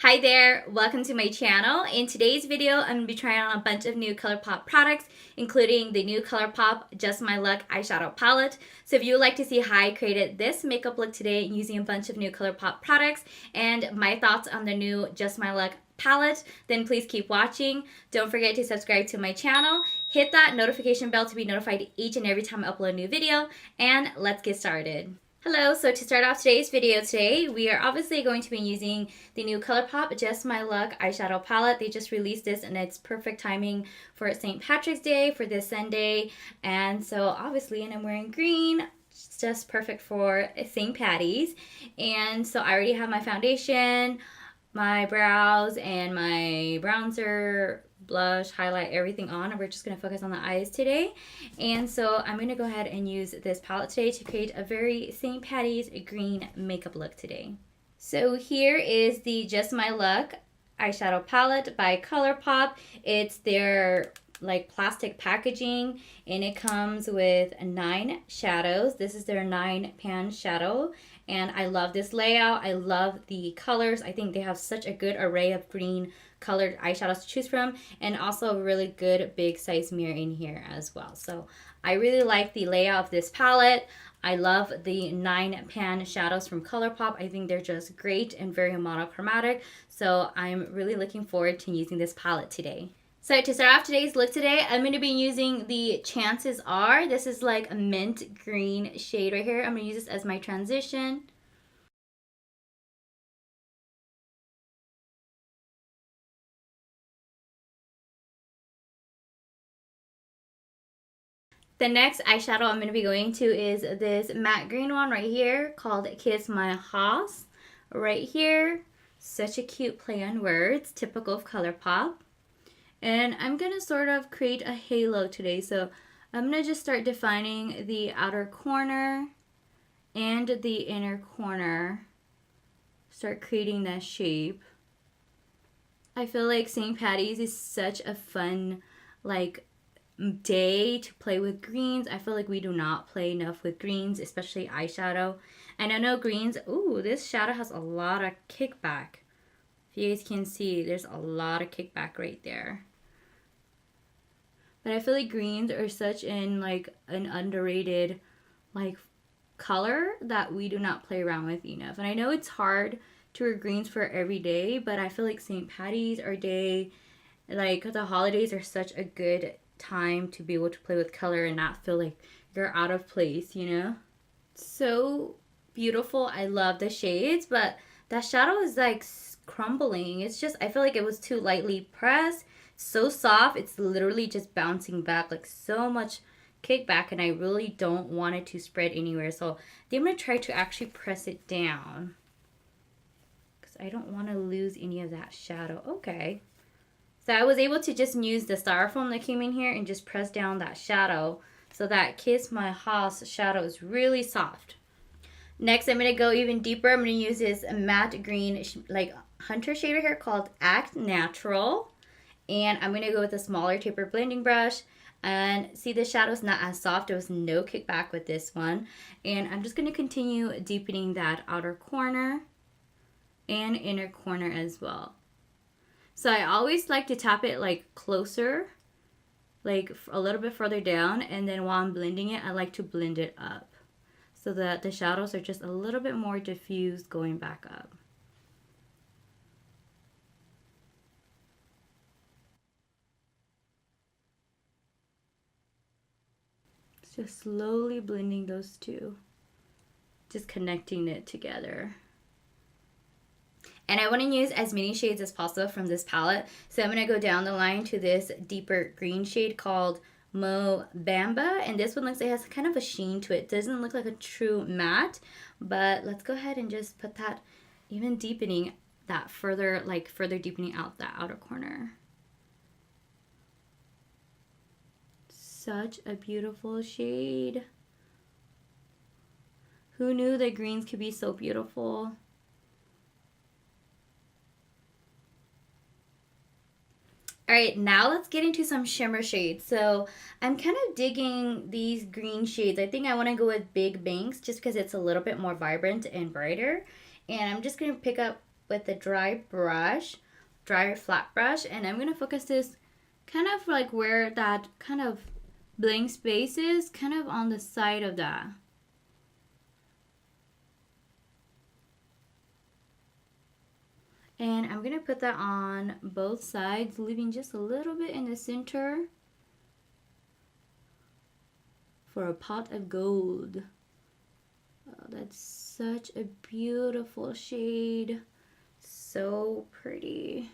Hi there, welcome to my channel. In today's video, I'm going to be trying on a bunch of new ColourPop products, including the new ColourPop Just My Luck eyeshadow palette. So if you would like to see how I created this makeup look today using a bunch of new ColourPop products and my thoughts on the new Just My Luck palette, then please keep watching. Don't forget to subscribe to my channel, hit that notification bell to be notified each and every time I upload a new video, and let's get started. Hello, so to start off today's video today, we are obviously going to be using the new ColourPop Just My Luck eyeshadow palette. They just released this and it's perfect timing for St. Patrick's Day, for this Sunday. And so obviously, and I'm wearing green, it's just perfect for St. Patty's. And so I already have my foundation, my brows, and my bronzer, blush, highlight, everything on. We're just going to focus on the eyes today. And so I'm going to go ahead and use this palette today to create a very St. Patty's green makeup look today. So here is the Just My Luck eyeshadow palette by Colourpop. It's their like plastic packaging and it comes with 9 shadows. This is their 9-pan shadow and I love this layout. I love the colors. I think they have such a good array of green colored eyeshadows to choose from, and also a really good big size mirror in here as well. So I really like the layout of this palette. I love the 9-pan shadows from Colourpop. I think they're just great and very monochromatic. So I'm really looking forward to using this palette today. So to start off today's look today, I'm going to be using the Chances Are. This is like a mint green shade right here. I'm going to use this as my transition. The next eyeshadow I'm going to be going to is this matte green one right here called Kiss My Hoss. Right here. Such a cute play on words, typical of Colourpop. And I'm going to sort of create a halo today. So I'm going to just start defining the outer corner and the inner corner. Start creating that shape. I feel like St. Patty's is such a fun, like, day to play with greens. I feel like we do not play enough with greens, especially eyeshadow. And I know greens, ooh, this shadow has a lot of kickback. If you guys can see, there's a lot of kickback right there. But I feel like greens are such an underrated like color that we do not play around with enough. And I know it's hard to wear greens for every day, but I feel like St. Patty's our day, like the holidays are such a good time to be able to play with color and not feel like you're out of place, you know? So beautiful. I love the shades, but that shadow is like crumbling. It's just, I feel like it was too lightly pressed. So soft, it's literally just bouncing back, like so much kickback, and I really don't want it to spread anywhere. So I'm going to try to actually press it down because I don't want to lose any of that shadow. Okay. So I was able to just use the styrofoam that came in here and just press down that shadow so that Kiss My Hoss shadow is really soft. Next, I'm going to go even deeper. I'm going to use this matte green like hunter shade right here called Act Natural. And I'm going to go with a smaller taper blending brush. And see, the shadow's not as soft. There was no kickback with this one. And I'm just going to continue deepening that outer corner and inner corner as well. So I always like to tap it like closer, like a little bit further down, and then while I'm blending it, I like to blend it up so that the shadows are just a little bit more diffused going back up. Just slowly blending those two, just connecting it together. And I want to use as many shades as possible from this palette. So I'm going to go down the line to this deeper green shade called Mo Bamba. And this one looks like it has kind of a sheen to it. It doesn't look like a true matte. But let's go ahead and just put that, even deepening that further, like further deepening out that outer corner. Such a beautiful shade. Who knew that greens could be so beautiful? Alright, now let's get into some shimmer shades. So I'm kind of digging these green shades. I think I want to go with Big Banks just because it's a little bit more vibrant and brighter. And I'm just going to pick up with the dry flat brush, and I'm going to focus this kind of like where that kind of blank space is, kind of on the side of that. And I'm going to put that on both sides, leaving just a little bit in the center for a pot of gold. Oh, that's such a beautiful shade. So pretty.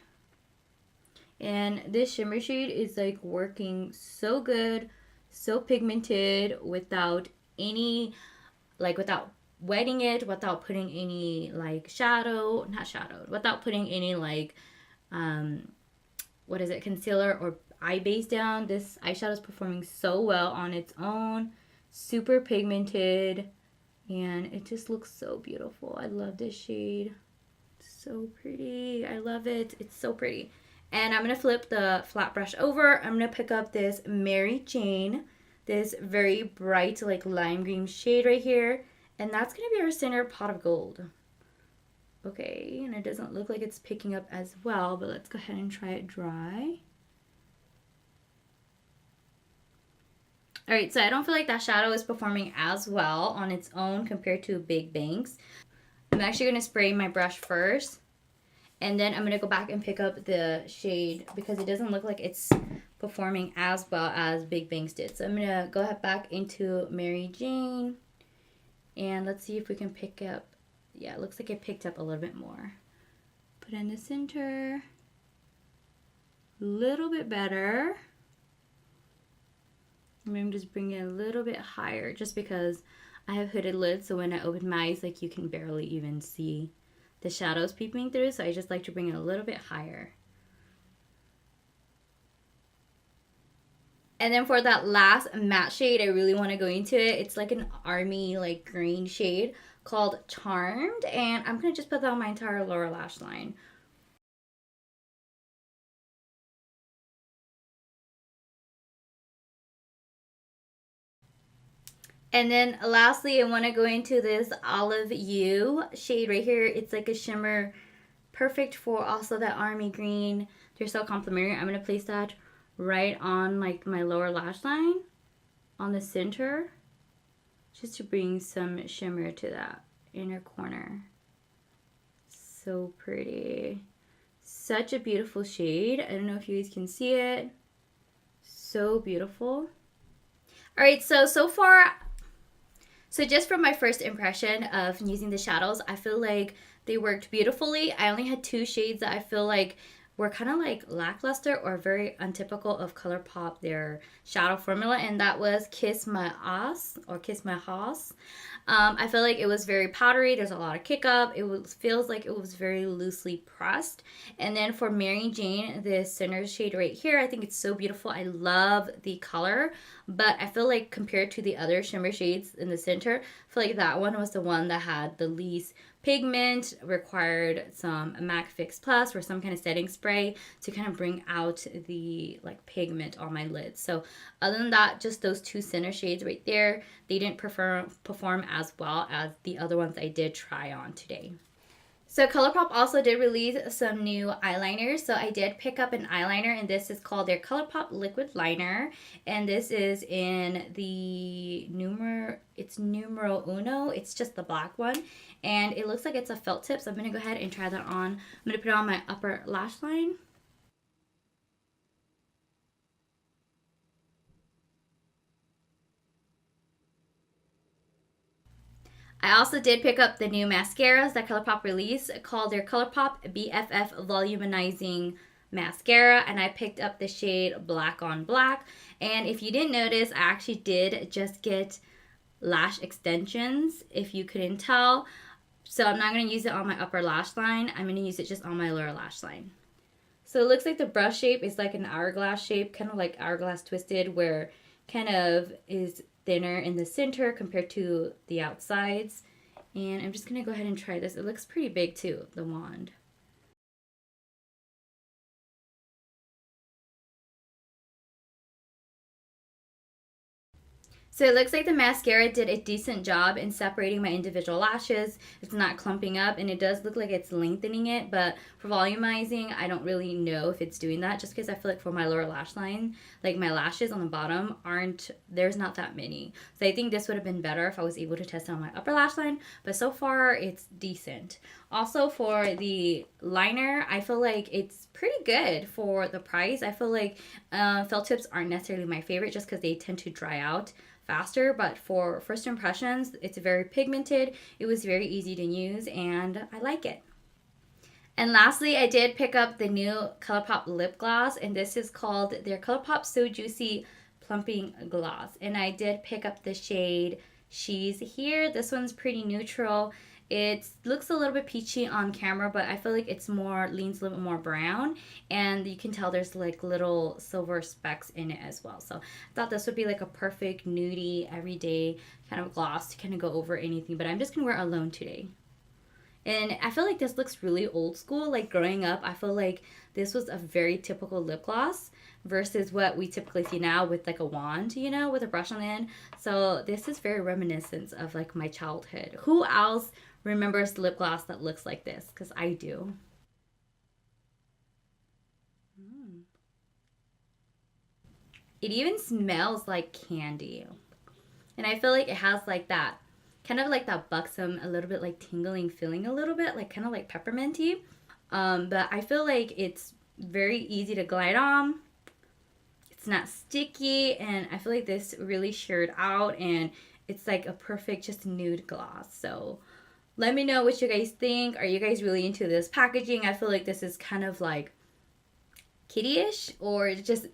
And this shimmer shade is like working so good, so pigmented, without any, like without wetting it, without putting any like shadow, not shadow, without putting any like, what is it, concealer or eye base down. This eyeshadow is performing so well on its own, super pigmented, and it just looks so beautiful. I love this shade. So pretty. I love it. It's so pretty. And I'm going to flip the flat brush over. I'm going to pick up this Mary Jane, this very bright like lime green shade right here. And that's going to be our center pot of gold. Okay, and it doesn't look like it's picking up as well, but let's go ahead and try it dry. Alright, so I don't feel like that shadow is performing as well on its own compared to Big Bangs. I'm actually going to spray my brush first, and then I'm going to go back and pick up the shade because it doesn't look like it's performing as well as Big Bangs did. So I'm going to go ahead back into Mary Jane, and let's see if we can pick up. Yeah, it looks like it picked up a little bit more. Put in the center. A little bit better. I'm just bringing it a little bit higher just because I have hooded lids, so when I open my eyes, like you can barely even see the shadows peeping through, so I just like to bring it a little bit higher. And then for that last matte shade, I really want to go into it. It's like an army like green shade called Charmed, and I'm going to just put that on my entire lower lash line. And then lastly, I want to go into this Olive You shade right here. It's like a shimmer, perfect for also that army green. They're so complementary. I'm going to place that right on like my lower lash line on the center, just to bring some shimmer to that inner corner. So pretty. Such a beautiful shade. I don't know if you guys can see it. So beautiful. Alright, so far, so just from my first impression of using the shadows, I feel like they worked beautifully. I only had two shades that I feel like were kind of like lackluster or very untypical of ColourPop, their shadow formula, and that was Kiss My Ass or Kiss My Hoss. I feel like it was very powdery. There's a lot of kick up. It feels like it was very loosely pressed. And then for Mary Jane, this center shade right here, I think it's so beautiful. I love the color, but I feel like compared to the other shimmer shades in the center, I feel like that one was the one that had the least pigment, required some MAC Fix Plus or some kind of setting spray to kind of bring out the like pigment on my lids. So other than that, just those two center shades right there, they didn't perform as well as the other ones I did try on today. So ColourPop also did release some new eyeliners. So I did pick up an eyeliner, and this is called their ColourPop Liquid Liner. And this is in the numero uno. It's just the black one. And it looks like it's a felt tip. So I'm going to go ahead and try that on. I'm going to put it on my upper lash line. I also did pick up the new mascaras that ColourPop released called their ColourPop BFF Volumizing Mascara, and I picked up the shade Black on Black. And if you didn't notice, I actually did just get lash extensions, if you couldn't tell. So I'm not going to use it on my upper lash line. I'm going to use it just on my lower lash line. So it looks like the brush shape is like an hourglass shape, kind of like hourglass twisted, where kind of is thinner in the center compared to the outsides. And I'm just going to go ahead and try this. It looks pretty big too, the wand. So it looks like the mascara did a decent job in separating my individual lashes. It's not clumping up, and it does look like it's lengthening it, but for volumizing, I don't really know if it's doing that, just because I feel like for my lower lash line, like my lashes on the bottom there's not that many. So I think this would have been better if I was able to test it on my upper lash line, but so far it's decent. Also for the liner, I feel like it's pretty good for the price. I feel like felt tips aren't necessarily my favorite just because they tend to dry out faster, but for first impressions, it's very pigmented. It was very easy to use, and I like it. And lastly, I did pick up the new Colourpop lip gloss, and this is called their Colourpop So Juicy Plumping Gloss. And I did pick up the shade She's Here. This one's pretty neutral. It looks a little bit peachy on camera, but I feel like it's leans a little bit more brown, and you can tell there's like little silver specks in it as well. So I thought this would be like a perfect nudie, everyday kind of gloss to kind of go over anything, but I'm just gonna wear it alone today. And I feel like this looks really old school. Like growing up, I feel like this was a very typical lip gloss versus what we typically see now with like a wand, you know, with a brush on the end. So this is very reminiscent of like my childhood. Who else remembers lip gloss that looks like this? Because I do. It even smells like candy. And I feel like it has like that, kind of like that buxom, a little bit like tingling feeling a little bit, like kind of like pepperminty. But I feel like it's very easy to glide on. It's not sticky, and I feel like this really sheared out, and it's like a perfect just nude gloss. So let me know what you guys think. Are you guys really into this packaging? I feel like this is kind of like kiddie-ish, or just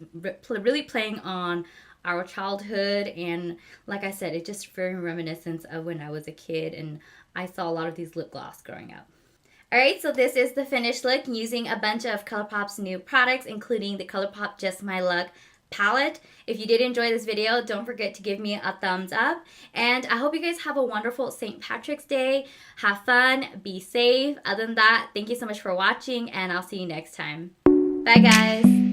really playing on our childhood. And like I said, it's just very reminiscent of when I was a kid and I saw a lot of these lip gloss growing up. Alright, so this is the finished look using a bunch of Colourpop's new products, including the Colourpop Just My Luck palette. If you did enjoy this video, don't forget to give me a thumbs up. And I hope you guys have a wonderful St. Patrick's Day. Have fun, be safe. Other than that, thank you so much for watching, and I'll see you next time. Bye guys!